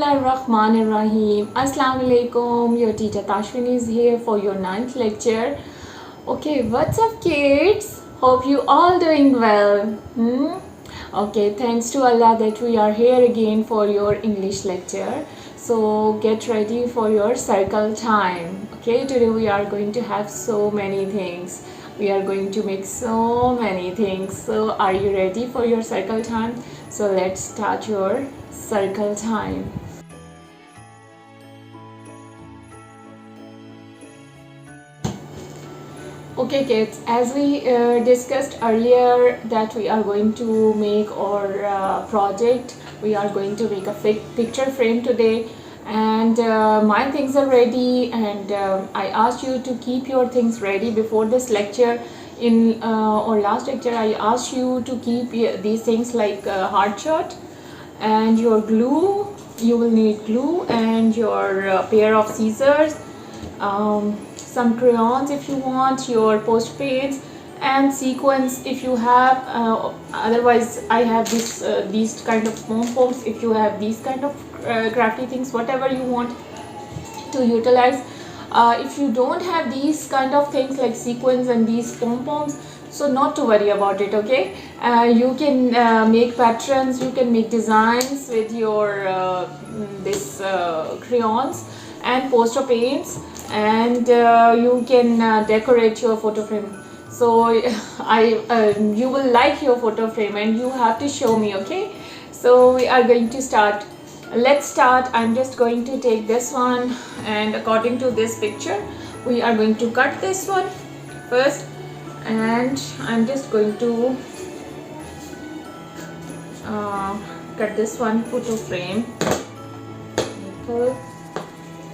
Bismillahirrahmanirrahim. Assalamu alaikum. Your teacher Tashwin is here for your 9th lecture. Okay, what's up, kids? Hope you all doing well. Okay, thanks to Allah that we are here again for your English lecture. So get ready for your circle time. Okay, today we are going to have so many things. We are going to make so many things. So are you ready for your circle time? So let's start your circle time. Okay, kids, as we discussed earlier that we are going to make our project, we are going to make a picture frame today, and my things are ready, and I asked you to keep your things ready before this lecture. In our last lecture, I asked you to keep these things like heart shot and your glue. You will need glue and your pair of scissors, some crayons if you want, your post paints, and sequins if you have. Otherwise, I have these kind of pom-poms. If you have these kind of crafty things, whatever you want to utilize. If you don't have these kind of things like sequins and these pom-poms, so not to worry about it. Okay, you can make patterns, you can make designs with your this crayons and poster paints, and you can decorate your photo frame. So you will like your photo frame and you have to show me. Okay, so we are going to start. Let's start. I'm just going to take this one, and according to this picture we are going to cut this one first, and I'm just going to cut this one photo frame. Equal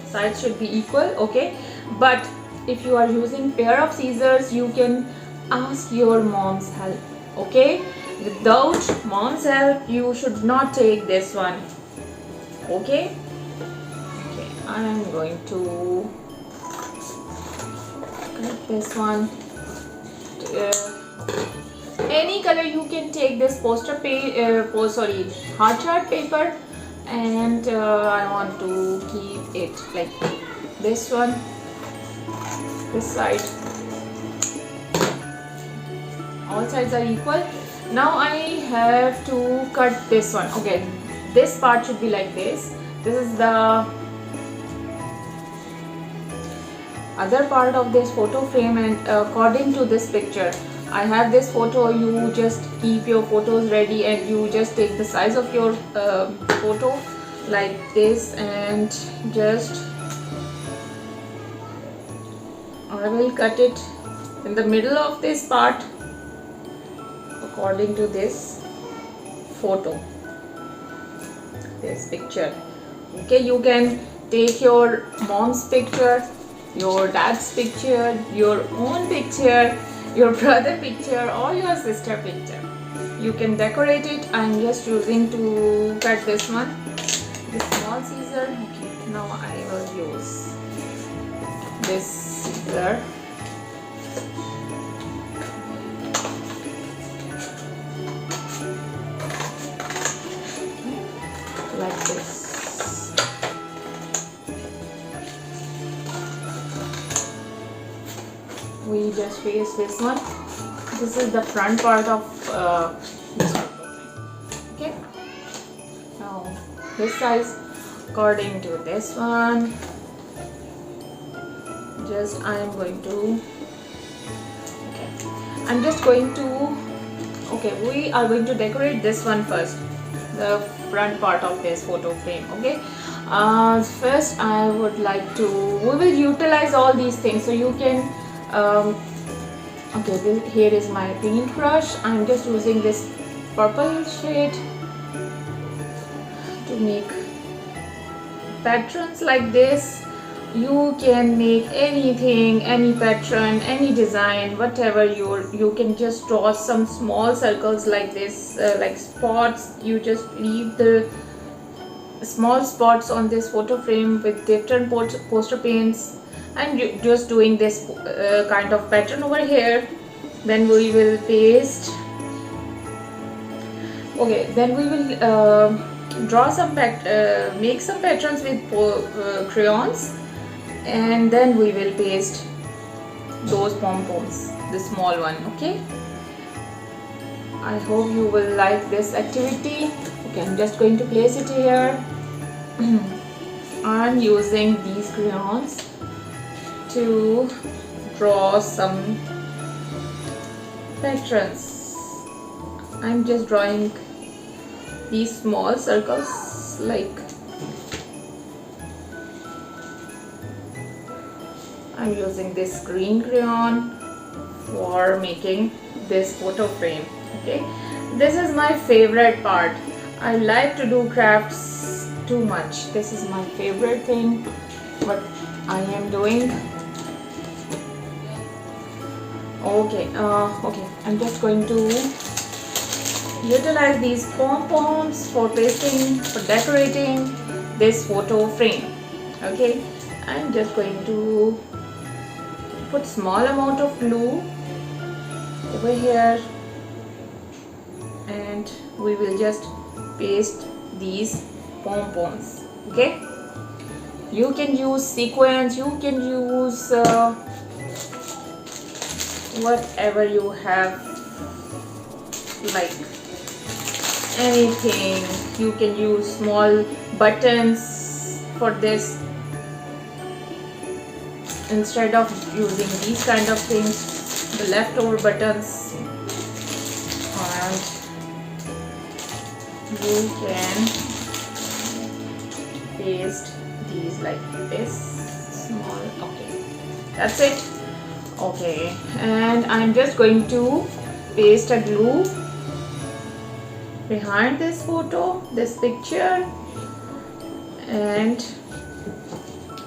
sides should be equal. Okay, but if you are using pair of scissors, you can ask your mom's help. Okay, without mom's help you should not take this one. Okay, I am going to cut this one. Any color you can take this poster heart chart paper, and I want to keep it like this one, this side. All sides are equal. Now I have to cut this one. Okay, this part should be like this. This is the other part of this photo frame, and according to this picture, I have this photo. You just keep your photos ready and you just take the size of your photo like this, and just I will cut it in the middle of this part according to this photo, this picture. Okay, you can take your mom's picture, your dad's picture, your own picture, your brother picture, or your sister picture. You can decorate it. I'm just using to cut this one, this small scissor. Okay, now I will use this scissor. Like this. We just face this one. This is the front part of this photo. Okay, now this size according to this one. Just I am going to, okay, I'm just going to, okay, we are going to decorate this one first, the front part of this photo frame. Okay, first I would like to, we will utilize all these things, so you can okay, here is my paint brush. I'm just using this purple shade to make patterns like this. You can make anything, any pattern, any design, whatever you can just draw some small circles like this, like spots. You just leave the small spots on this photo frame with different poster paints, and just doing this kind of pattern over here. Then we will paste. Okay, then we will make some patterns with crayons, and then we will paste those pom-poms, the small one. Okay, I hope you will like this activity. Okay, I'm just going to place it here. I'm using these crayons to draw some patterns. I'm just drawing these small circles, like I'm using this green crayon for making this photo frame. Okay, this is my favorite part. I like to do crafts too much. This is my favorite thing what I am doing. Okay, I'm just going to utilize these pom-poms for pasting, for decorating this photo frame. Okay, I'm just going to put small amount of glue over here, and we will just paste these pom-poms. Okay, you can use sequins, you can use whatever you have, like anything. You can use small buttons for this instead of using these kind of things, the leftover buttons. And you can paste these like this, small. Okay, that's it. Okay, and I'm just going to paste a glue behind this photo, this picture. And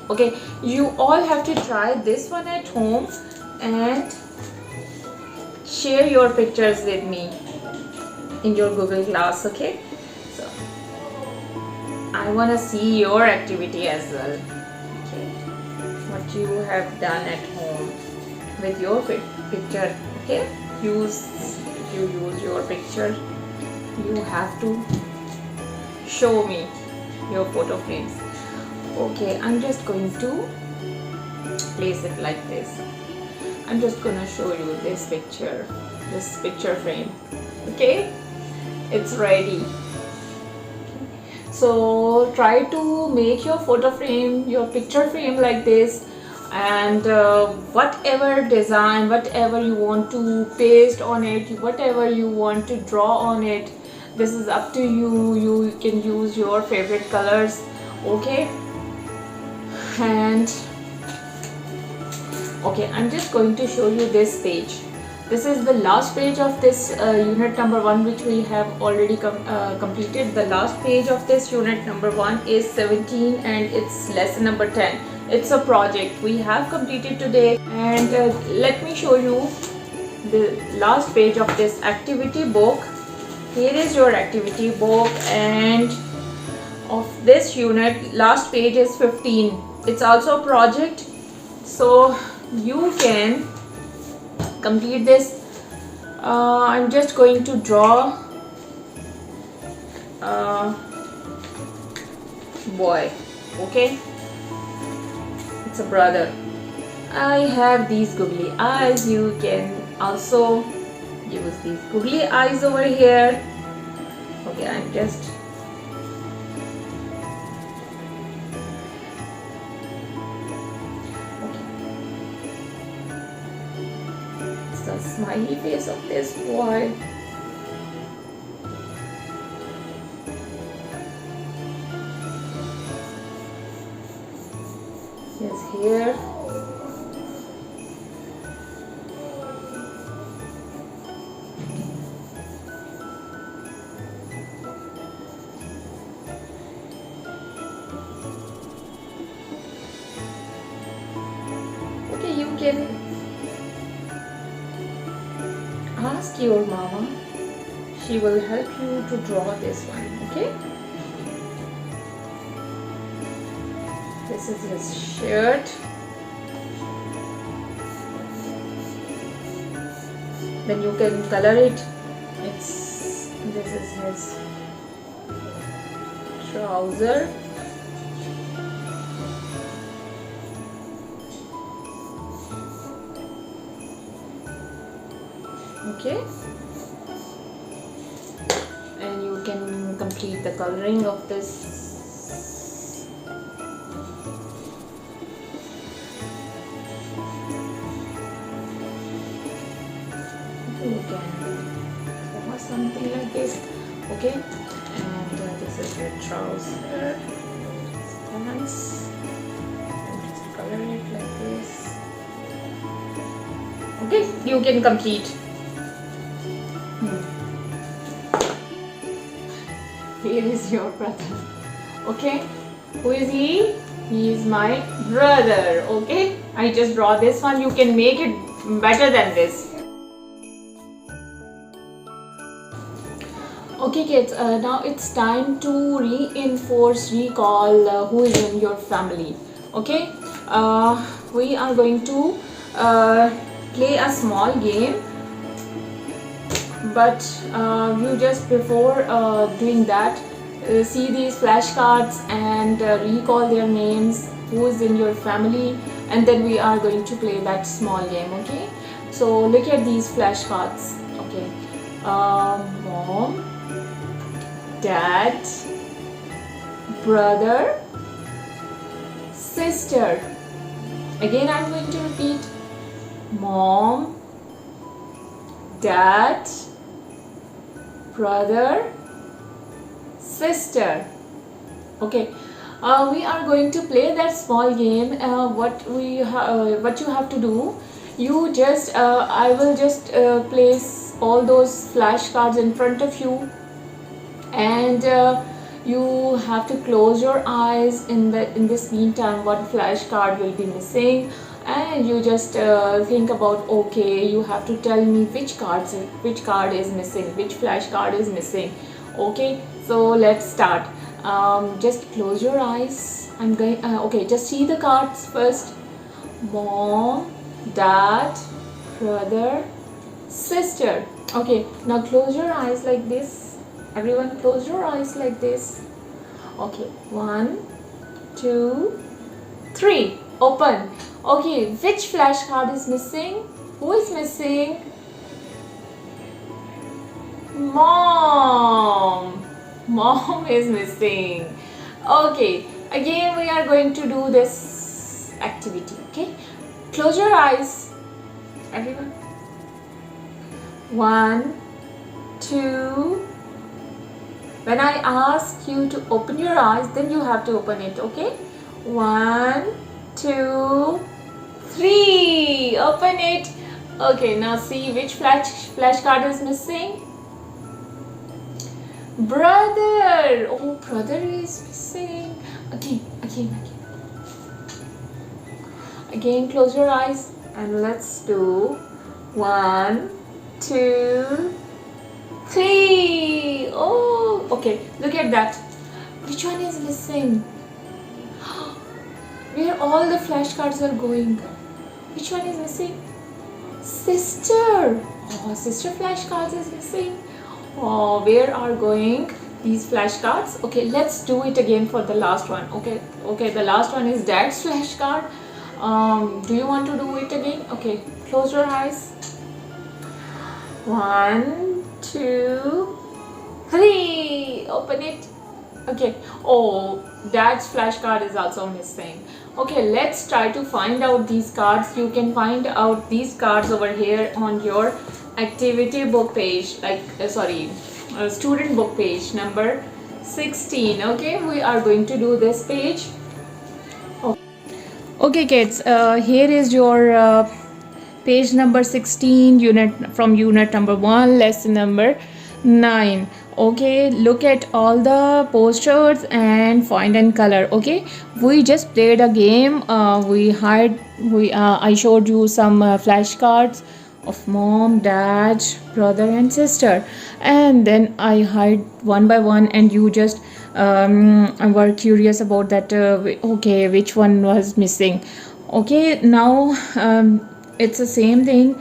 okay, you all have to try this one at home and share your pictures with me in your Google class. Okay, so I want to see your activity as well. Okay, what you have done at home with your picture. Okay, if you use your picture, you have to show me your photo frames. Okay, I'm just going to place it like this. I'm just gonna show you this picture frame. Okay, it's ready. So try to make your photo frame, your picture frame like this, and whatever design, whatever you want to paste on it, whatever you want to draw on it, this is up to you. You can use your favorite colors. Okay, and okay, I'm just going to show you this page. This is the last page of this unit number 1, which we have already completed. The last page of this unit number 1 is 17, and it's lesson number 10. It's a project we have completed today, and let me show you the last page of this activity book. Here is your activity book, and of this unit, last page is 15. It's also a project, so you can complete this. I'm just going to draw a boy. Okay, it's a brother. I have these googly eyes. You can also use these googly eyes over here. Okay, I'm just the smiley face of this boy. Yes, here. Okay, you can ask your mama. She will help you to draw this one. Okay, this is his shirt. Then you can color it. This is his trouser, okay, and you can complete the coloring of this. You can draw something like this, okay, and this is your trouser, pants, and just color it like this, okay. You can complete. Here is your brother, okay. Who is he? He is my brother, okay. I just draw this one. You can make it better than this. Okay kids, now it's time to recall who is in your family, okay. We are going to play a small game, but you just before doing that, see these flashcards and recall their names, who is in your family, and then we are going to play that small game, okay. So look at these flashcards, okay. Mom, dad, brother, sister. Again I'm going to repeat: mom, dad, brother, sister, okay. We are going to play that small game. What you have to do, you just I will just place all those flashcards in front of you, and you have to close your eyes in this meantime. One flashcard will be missing, and you just think about, okay, you have to tell me which card is missing, which flashcard is missing, okay. So let's start. Just close your eyes. I'm going okay, just see the cards first: mom, dad, brother, sister, okay. Now close your eyes like this. Everyone close your eyes like this, okay. 1, 2, 3, open. Okay, which flashcard is missing? Who is missing? Mom. Mom is missing. Okay, again we are going to do this activity, okay. Close your eyes, everyone. 1, 2. When I ask you to open your eyes, then you have to open it, okay. 1, 2, 3. Open it. Okay, now see which flashcard is missing. Brother. Oh, brother is missing. Again, close your eyes and let's do 1, 2, 3. Oh, okay. Look at that. Which one is missing? Where all the flashcards are going? Which one is missing? Sister. Oh, sister flashcards is missing. Oh, where are going these flashcards? Okay, let's do it again for the last one. Okay. The last one is dad's flashcard. Do you want to do it again? Okay, close your eyes. 1, 2, 3. Open it. Okay. Oh, dad's flashcard is also missing. Okay, let's try to find out these cards. You can find out these cards over here on your activity book page, like student book page number 16. Okay, we are going to do this page. Okay kids, here is your page number 16, unit number 1, lesson number 9. Okay, look at all the posters and find and color. Okay, we just played a game. I showed you some flashcards of mom, dad, brother and sister, and then I hide one by one, and you just were curious about that. Okay, which one was missing? Okay, now it's the same thing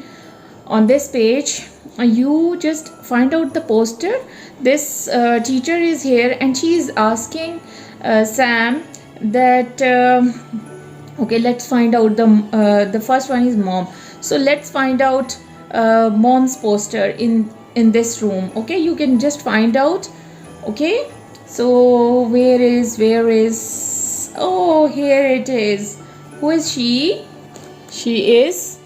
on this page. you just find out the poster. This teacher is here and she is asking Sam that okay, let's find out the first one is mom. So let's find out mom's poster in this room. Okay, you can just find out. Okay, so where is oh, here it is. Who is she? She is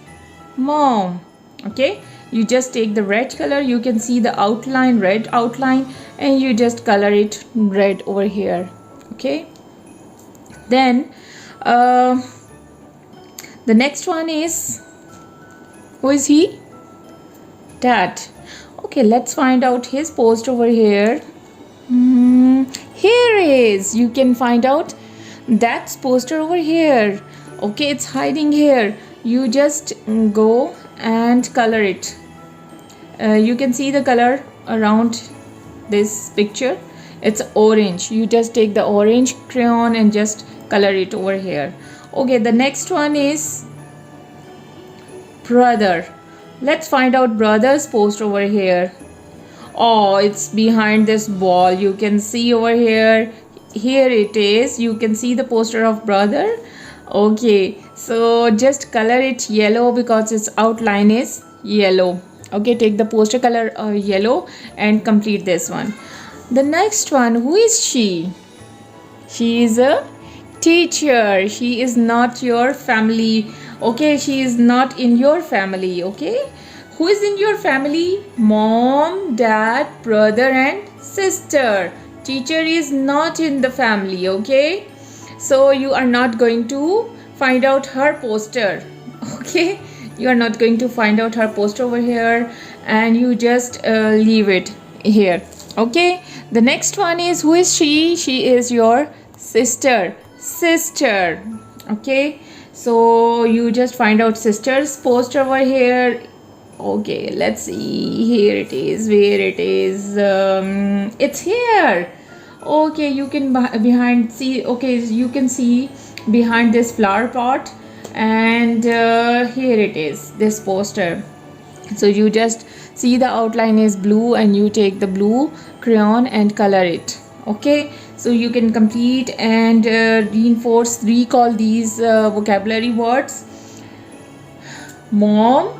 mom. Okay, you just take the red color, you can see the outline, red outline, and you just color it red over here. Okay, then the next one is, who is he? Dad. Okay, let's find out his post over here. Here is, you can find out that's poster over here. Okay, it's hiding here. You just go and color it. You can see the color around this picture. It's orange. You just take the orange crayon and just color it over here. Okay, the next one is brother. Let's find out brother's post over here. Oh, it's behind this wall. You can see over here. Here it is. You can see the poster of brother. Okay, so just color it yellow because its outline is yellow. Okay, take the poster color yellow and complete this one. The next one, who is she? She is a teacher. She is not your family. Okay, she is not in your family. Okay, who is in your family? Mom, dad, brother and sister. Teacher is not in the family. Okay, so you are not going to find out her poster. Okay, you are not going to find out her poster over here, and you just leave it here. Okay, the next one is, who is she? She is your sister. Okay, so you just find out sister's poster over here. Okay, let's see, here it is, where it is. It's here. Okay, you can behind see. Okay, you can see behind this flower pot, and here it is, this poster. So you just see the outline is blue and you take the blue crayon and color it. Okay, so you can complete and recall these vocabulary words: mom,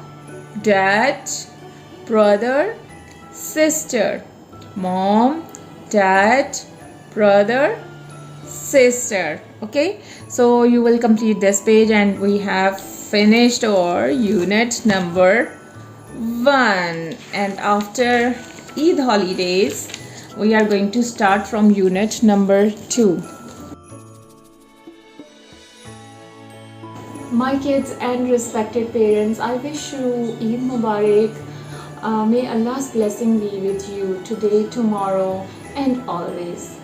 dad, brother, sister. Mom, dad, brother, sister. Okay, so you will complete this page and we have finished our unit number 1. And after Eid holidays we are going to start from unit number 2. My kids and respected parents, I wish you Eid Mubarak. May Allah's blessing be with you today, tomorrow and always.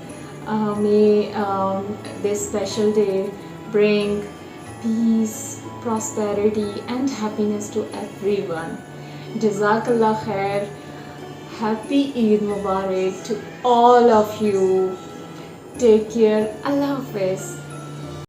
May this special day bring peace, prosperity and happiness to everyone. Jazakallah khair. Happy Eid Mubarak to all of you. Take care. Allah Hafiz.